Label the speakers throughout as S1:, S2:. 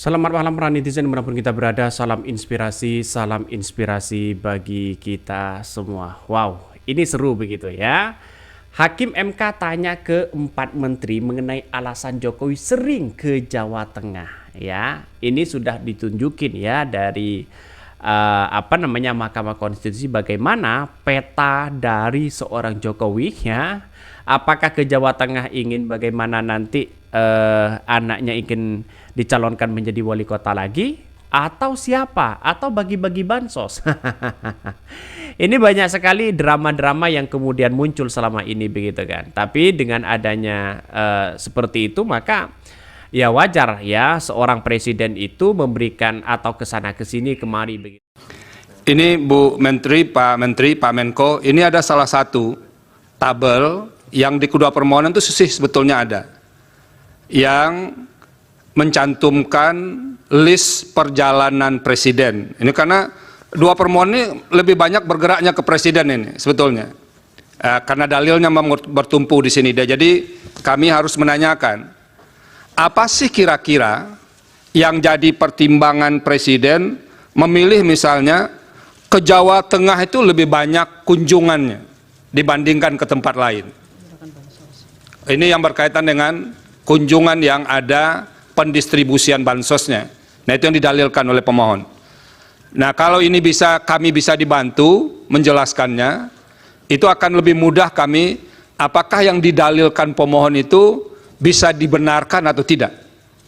S1: Selamat malam para netizen dimanapun kita berada, salam inspirasi bagi kita semua. Wow, ini seru begitu ya. Hakim MK tanya ke 4 menteri mengenai alasan Jokowi sering ke Jawa Tengah ya. Ini sudah ditunjukin ya dari Mahkamah Konstitusi bagaimana peta dari seorang Jokowi ya. Apakah ke Jawa Tengah ingin bagaimana nanti anaknya ingin dicalonkan menjadi wali kota lagi, atau siapa, atau bagi-bagi bansos. Ini banyak sekali drama-drama yang kemudian muncul selama ini begitu kan. Tapi dengan adanya seperti itu, maka ya wajar ya seorang presiden itu memberikan atau kesana kesini kemari begitu.
S2: Ini Bu Menteri, Pak Menko, ini ada salah satu tabel yang di kedua permohonan itu sebetulnya ada yang mencantumkan list perjalanan presiden. Ini karena dua permohonan ini lebih banyak bergeraknya ke presiden ini sebetulnya. Karena dalilnya bertumpu di sini. Jadi kami harus menanyakan, apa sih kira-kira yang jadi pertimbangan presiden memilih misalnya ke Jawa Tengah itu lebih banyak kunjungannya dibandingkan ke tempat lain. Ini yang berkaitan dengan kunjungan yang ada pendistribusian bansosnya. Nah, itu yang didalilkan oleh pemohon. Nah, kalau ini kami bisa dibantu menjelaskannya, itu akan lebih mudah kami apakah yang didalilkan pemohon itu bisa dibenarkan atau tidak.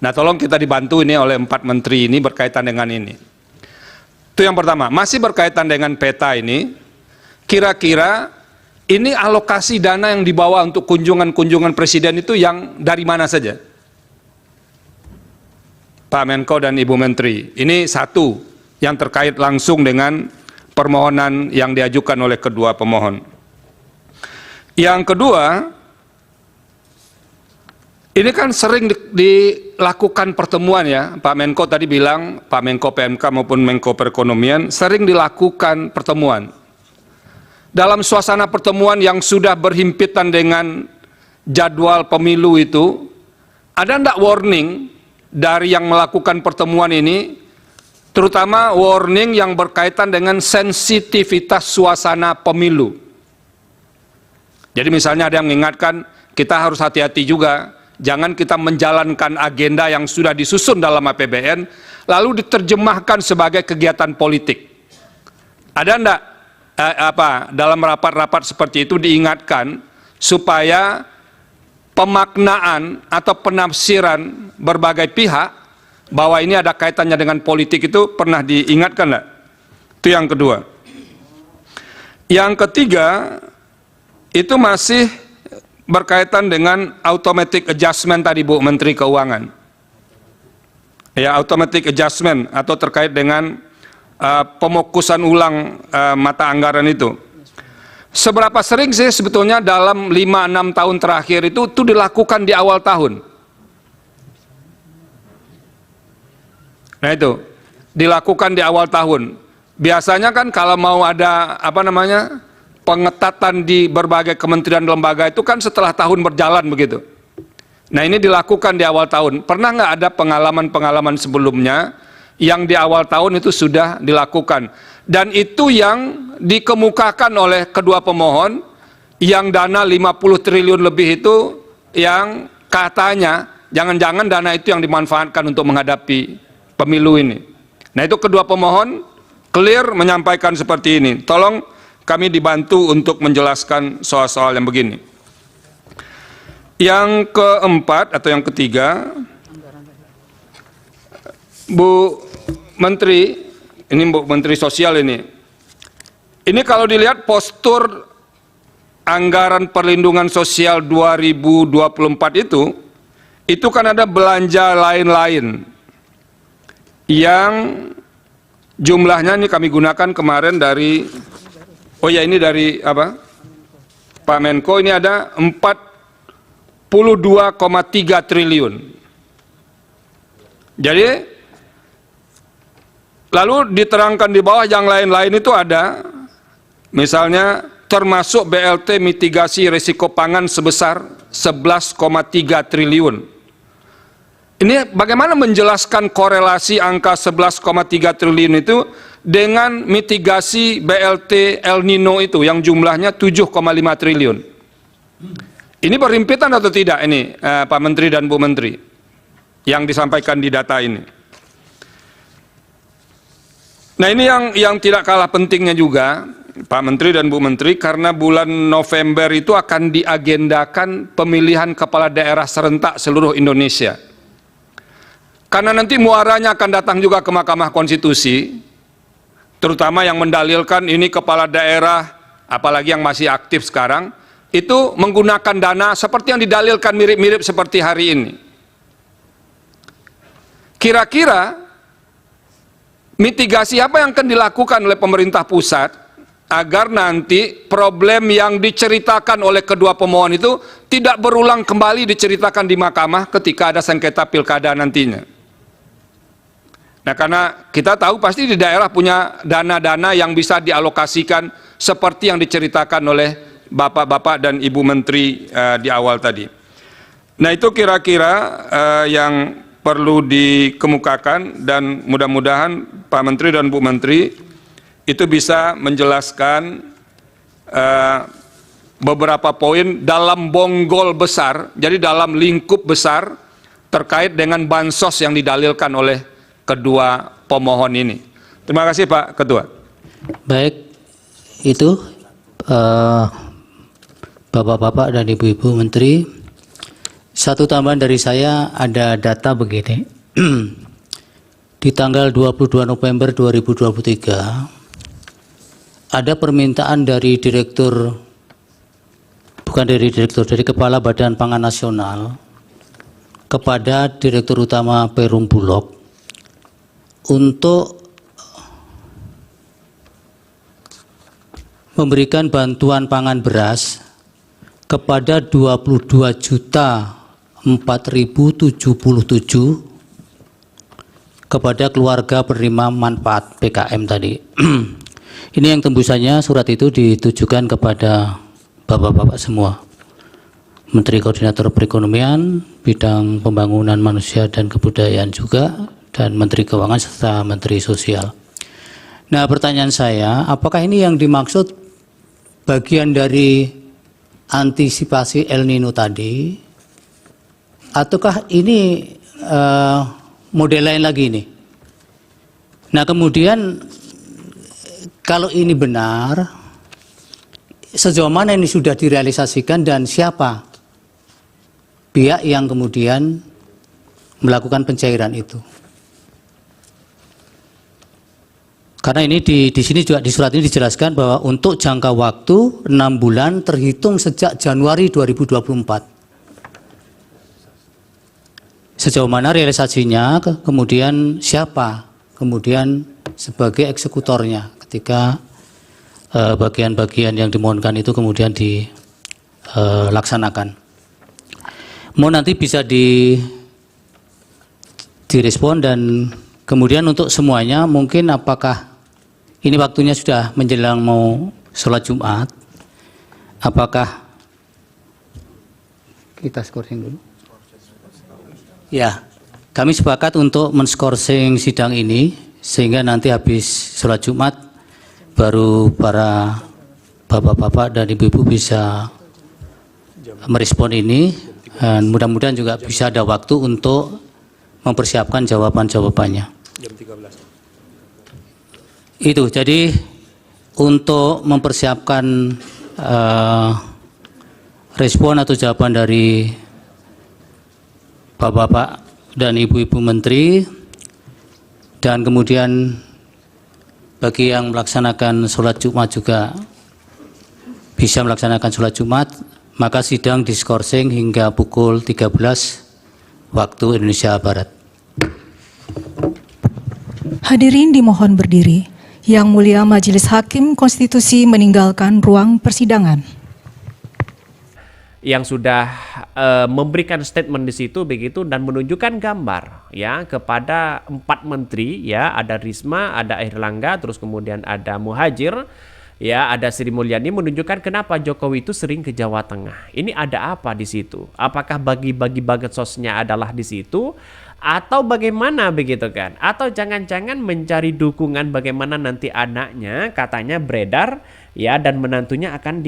S2: Nah, tolong kita dibantu ini oleh 4 menteri ini berkaitan dengan ini. Itu yang pertama. Masih berkaitan dengan peta ini, kira-kira ini alokasi dana yang dibawa untuk kunjungan-kunjungan presiden itu yang dari mana saja? Pak Menko dan Ibu Menteri, ini satu yang terkait langsung dengan permohonan yang diajukan oleh kedua pemohon. Yang kedua, ini kan sering dilakukan pertemuan ya, Pak Menko tadi bilang, Pak Menko PMK maupun Menko Perekonomian, sering dilakukan pertemuan. Dalam suasana pertemuan yang sudah berhimpitan dengan jadwal pemilu itu, ada enggak warning dari yang melakukan pertemuan ini, terutama warning yang berkaitan dengan sensitivitas suasana pemilu. Jadi misalnya ada yang mengingatkan, kita harus hati-hati juga, jangan kita menjalankan agenda yang sudah disusun dalam APBN, lalu diterjemahkan sebagai kegiatan politik. Ada enggak dalam rapat-rapat seperti itu diingatkan supaya pemaknaan atau penafsiran berbagai pihak bahwa ini ada kaitannya dengan politik itu pernah diingatkan enggak? Itu yang kedua. Yang ketiga, itu masih berkaitan dengan automatic adjustment tadi Bu Menteri Keuangan. Ya, automatic adjustment atau terkait dengan pemokusan ulang mata anggaran itu. Seberapa sering sih sebetulnya dalam 5-6 tahun terakhir itu dilakukan di awal tahun? Nah itu, dilakukan di awal tahun. Biasanya kan kalau mau ada pengetatan di berbagai kementerian dan lembaga itu kan setelah tahun berjalan begitu. Nah ini dilakukan di awal tahun. Pernah nggak ada pengalaman-pengalaman sebelumnya yang di awal tahun itu sudah dilakukan, dan itu yang dikemukakan oleh kedua pemohon, yang dana 50 triliun lebih itu yang katanya jangan-jangan dana itu yang dimanfaatkan untuk menghadapi pemilu ini. Nah itu kedua pemohon clear menyampaikan seperti ini. Tolong kami dibantu untuk menjelaskan soal-soal yang begini. Yang keempat atau yang ketiga, Bu Menteri, ini Bu Menteri Sosial ini kalau dilihat postur anggaran perlindungan sosial 2024 itu kan ada belanja lain-lain yang jumlahnya ini kami gunakan kemarin dari, ini dari Pak Menko, ini ada 42,3 triliun. Jadi lalu diterangkan di bawah yang lain-lain itu ada, misalnya termasuk BLT mitigasi risiko pangan sebesar 11,3 triliun. Ini bagaimana menjelaskan korelasi angka 11,3 triliun itu dengan mitigasi BLT El Nino itu yang jumlahnya 7,5 triliun. Ini berhimpitan atau tidak ini Pak Menteri dan Bu Menteri yang disampaikan di data ini? Nah, ini yang tidak kalah pentingnya juga Pak Menteri dan Bu Menteri, karena bulan November itu akan diagendakan pemilihan kepala daerah serentak seluruh Indonesia. Karena nanti muaranya akan datang juga ke Mahkamah Konstitusi, terutama yang mendalilkan ini kepala daerah, apalagi yang masih aktif sekarang, itu menggunakan dana seperti yang didalilkan mirip-mirip seperti hari ini. Kira-kira mitigasi apa yang akan dilakukan oleh pemerintah pusat agar nanti problem yang diceritakan oleh kedua pemohon itu tidak berulang kembali diceritakan di mahkamah ketika ada sengketa pilkada nantinya. Nah, karena kita tahu pasti di daerah punya dana-dana yang bisa dialokasikan seperti yang diceritakan oleh Bapak-Bapak dan Ibu Menteri di awal tadi. Nah, itu kira-kira yang perlu dikemukakan, dan mudah-mudahan Pak Menteri dan Bu Menteri itu bisa menjelaskan beberapa poin dalam bonggol besar, jadi dalam lingkup besar terkait dengan bansos yang didalilkan oleh kedua pemohon ini. Terima kasih Pak Ketua.
S3: Baik, itu Bapak-Bapak dan Ibu-Ibu Menteri. Satu tambahan dari saya, ada data begini. Di tanggal 22 November 2023, ada permintaan dari dari Kepala Badan Pangan Nasional kepada Direktur Utama Perum Bulog untuk memberikan bantuan pangan beras kepada 22.4.077 kepada keluarga penerima manfaat PKM tadi. Ini yang tembusannya, surat itu ditujukan kepada Bapak-Bapak semua, Menteri Koordinator Perekonomian, Bidang Pembangunan Manusia dan Kebudayaan juga, dan Menteri Keuangan serta Menteri Sosial. Nah, pertanyaan saya, apakah ini yang dimaksud bagian dari antisipasi El Nino tadi, ataukah ini model lain lagi ini? Nah, kemudian kalau ini benar, sejauh mana ini sudah direalisasikan dan siapa pihak yang kemudian melakukan pencairan itu? Karena ini di sini juga di surat ini dijelaskan bahwa untuk jangka waktu 6 bulan terhitung sejak Januari 2024. Sejauh mana realisasinya, kemudian siapa kemudian sebagai eksekutornya ketika bagian-bagian yang dimohonkan itu kemudian dilaksanakan. Mohon nanti bisa direspon, dan kemudian untuk semuanya mungkin apakah ini waktunya sudah menjelang mau sholat Jumat, apakah kita skorsing dulu? Ya, kami sepakat untuk men-skorsing sidang ini sehingga nanti habis sholat Jumat baru para bapak-bapak dan ibu-ibu bisa merespon ini, dan mudah-mudahan juga bisa ada waktu untuk mempersiapkan jawaban-jawabannya. Jam 13. Itu, jadi untuk mempersiapkan respon atau jawaban dari Bapak-Bapak dan Ibu-Ibu Menteri, dan kemudian bagi yang melaksanakan sholat Jumat juga bisa melaksanakan sholat Jumat, maka sidang diskorsing hingga pukul 13 waktu Indonesia Barat.
S4: Hadirin dimohon berdiri. Yang Mulia Majelis Hakim Konstitusi meninggalkan ruang persidangan.
S1: Yang sudah memberikan statement di situ begitu dan menunjukkan gambar ya kepada 4 menteri ya, ada Risma, ada Airlangga, terus kemudian ada Muhajir, ya ada Sri Mulyani, menunjukkan kenapa Jokowi itu sering ke Jawa Tengah. Ini ada apa di situ? Apakah bagi-bagi bansosnya adalah di situ, Atau bagaimana begitu kan? Atau jangan-jangan mencari dukungan bagaimana nanti anaknya katanya beredar ya dan menantunya akan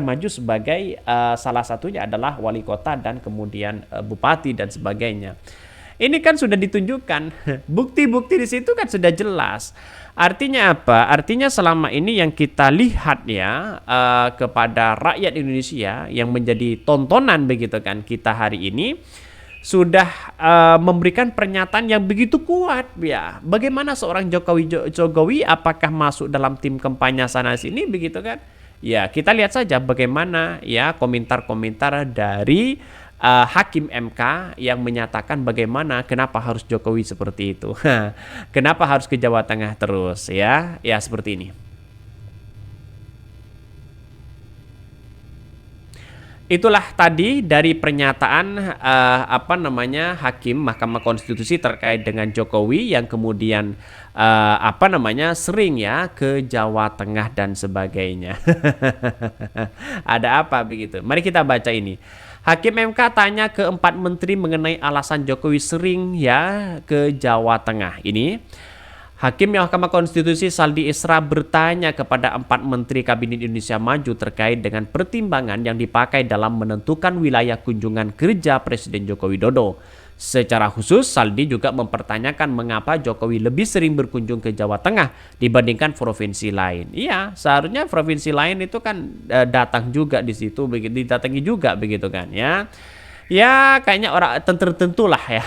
S1: maju sebagai salah satunya adalah wali kota dan kemudian bupati dan sebagainya. Ini kan sudah ditunjukkan, bukti-bukti di situ kan sudah jelas. Artinya apa? Artinya selama ini yang kita lihat ya kepada rakyat Indonesia yang menjadi tontonan begitu kan kita hari ini sudah memberikan pernyataan yang begitu kuat ya. Bagaimana seorang Jokowi apakah masuk dalam tim kampanye sana sini begitu kan? Ya, kita lihat saja bagaimana ya komentar-komentar dari Hakim MK yang menyatakan bagaimana kenapa harus Jokowi seperti itu. Kenapa harus ke Jawa Tengah terus ya? Ya seperti ini. Itulah tadi dari pernyataan Hakim Mahkamah Konstitusi terkait dengan Jokowi yang kemudian sering ya ke Jawa Tengah dan sebagainya. Ada apa begitu? Mari kita baca ini. Hakim MK tanya ke 4 menteri mengenai alasan Jokowi sering ya ke Jawa Tengah. Ini Hakim Mahkamah Konstitusi Saldi Isra bertanya kepada 4 Menteri Kabinet Indonesia Maju terkait dengan pertimbangan yang dipakai dalam menentukan wilayah kunjungan kerja Presiden Joko Widodo. Secara khusus, Saldi juga mempertanyakan mengapa Jokowi lebih sering berkunjung ke Jawa Tengah dibandingkan provinsi lain. Iya, seharusnya provinsi lain itu kan datang juga di situ, didatangi juga begitu kan ya. Ya, kayaknya orang tertentu lah ya.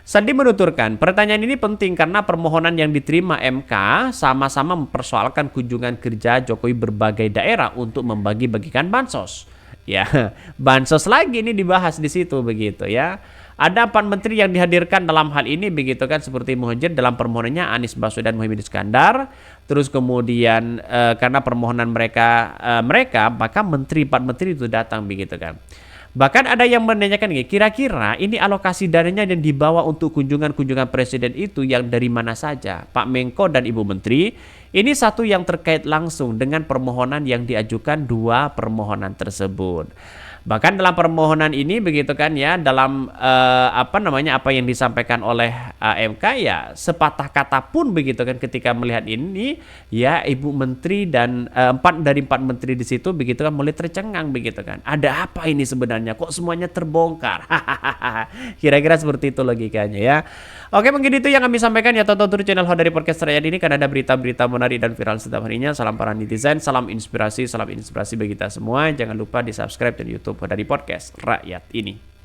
S1: Sandi menuturkan, pertanyaan ini penting karena permohonan yang diterima MK sama-sama mempersoalkan kunjungan kerja Jokowi berbagai daerah untuk membagi-bagikan bansos. Ya, bansos lagi ini dibahas di situ begitu ya. Ada 4 menteri yang dihadirkan dalam hal ini begitu kan seperti Muhajir dalam permohonannya Anies Baswedan Muhaimin Iskandar. Terus kemudian karena permohonan mereka maka 4 menteri itu datang begitu kan. Bahkan ada yang menanyakan kira-kira ini alokasi dananya yang dibawa untuk kunjungan-kunjungan presiden itu yang dari mana saja? Pak Menko dan Ibu Menteri, ini satu yang terkait langsung dengan permohonan yang diajukan 2 permohonan tersebut. Bahkan dalam permohonan ini begitu kan ya dalam apa yang disampaikan oleh MK ya sepatah kata pun begitu kan ketika melihat ini ya Ibu Menteri dan 4 dari 4 menteri di situ begitu kan mulai tercengang begitu kan. Ada apa ini sebenarnya kok semuanya terbongkar? Kira-kira seperti itu logikanya ya. Oke, mungkin itu yang kami sampaikan ya tonton terus channel Hodari Podcast Rakyat ini karena ada berita-berita menarik dan viral setiap harinya. Salam para netizen, salam inspirasi bagi kita semua. Jangan lupa di subscribe dan YouTube Hodari Podcast Rakyat ini.